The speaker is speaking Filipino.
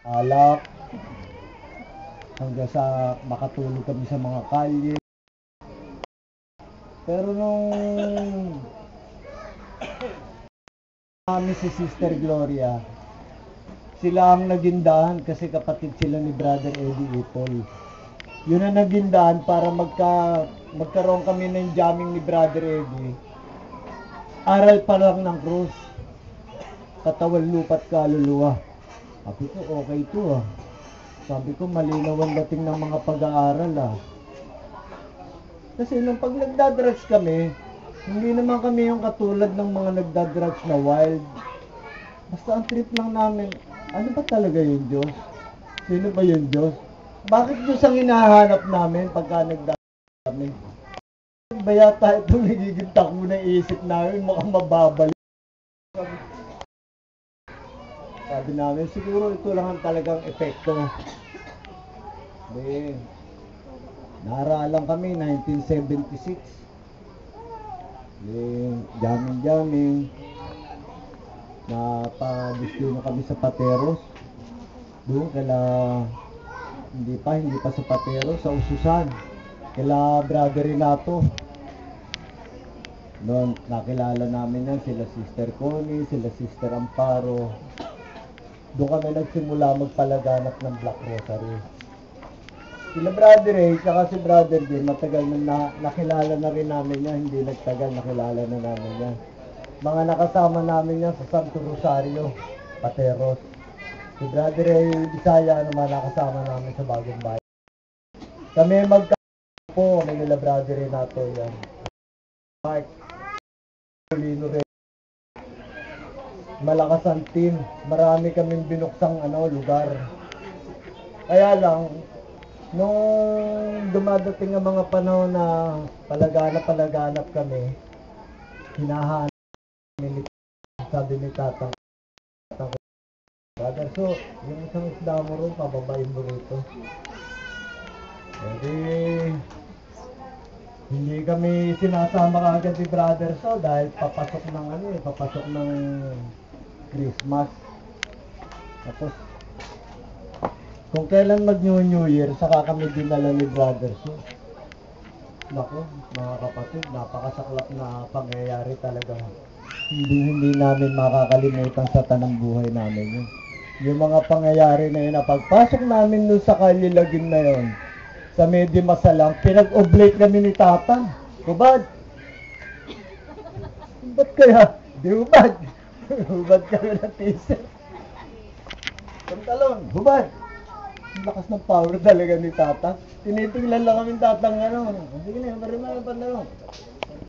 alak, hanggang sa makatulog kami sa mga kalye. Pero nung namin si Sister Gloria, sila ang nagindahan kasi kapatid sila ni Brother Eddie Ipol. Yun ang nagindahan para magkaroon kami ng jamming ni Brother Eddie. Aral pa lang ng krus. Katawan, lupa't kaluluwa. Sabi ko, okay to ah. Sabi ko, malinaw ang dating ng mga pag-aaral ah. Kasi nung pag nagdadrugs kami, hindi naman kami yung katulad ng mga nagdadrugs na wild. Basta ang trip lang namin, ano ba talaga yung Diyos? Sino ba yung Diyos? Bakit Diyos ang hinahanap namin pagka nagdadrugs kami? Ba yata itong nagiging takbo ng isip namin, mukhang mababalik. Sabi namin, siguro ito lang ang talagang epekto. Then, naaralan kami, 1976. Then, jamming. Napadistino kami sa Pateros. Doon, hindi pa sa Pateros, sa Ususan. Kila Brother Renato. Noon, nakilala namin yan, sila Sister Connie, sila Sister Amparo. Doon kami nagsimula magpalaganap ng Black Rosary. Sila Brother Ray, saka si Brother Jim, matagal na nakilala na rin namin yan, hindi nagtagal, nakilala na namin yan. Mga nakasama namin yan sa Santo Rosario, Pateros. Si Brother Ray Bisaya naman nakasama namin sa Bagong Bayan. Kami magkapo, may nila Brother Renato yan. Mark, Lino Ray. Malakas ang team. Marami kaming binuksang lugar. Kaya lang, nung dumadating ang mga panahon na palaganap kami, hinahanap kami, sabi ni Tatang, Brother, so, yung isang isda mo rin, pababain mo rito. Hindi kami sinasama kagad ni Brother So dahil papasok ng Christmas. Tapos, kung kailan mag-New Year, saka kami dinala ni Brother So. Naku, mga kapatid, napakasaklap na pangyayari talaga. Hindi namin makakalimutan sa tanang buhay namin yun. Yung mga pangyayari na yun, na pagpasok namin doon sa Kalilagin na yun, sa Medyo Masalang, pinag-oblate kami ni Tata. Hubad! Ba't kaya? Di hubad! Hubad kami ng t-shirt. Pantalon, hubad! Ang lakas ng power talaga ni Tata. Tinitingnan lang kami Tatang Sige na, marimay ang pantalon.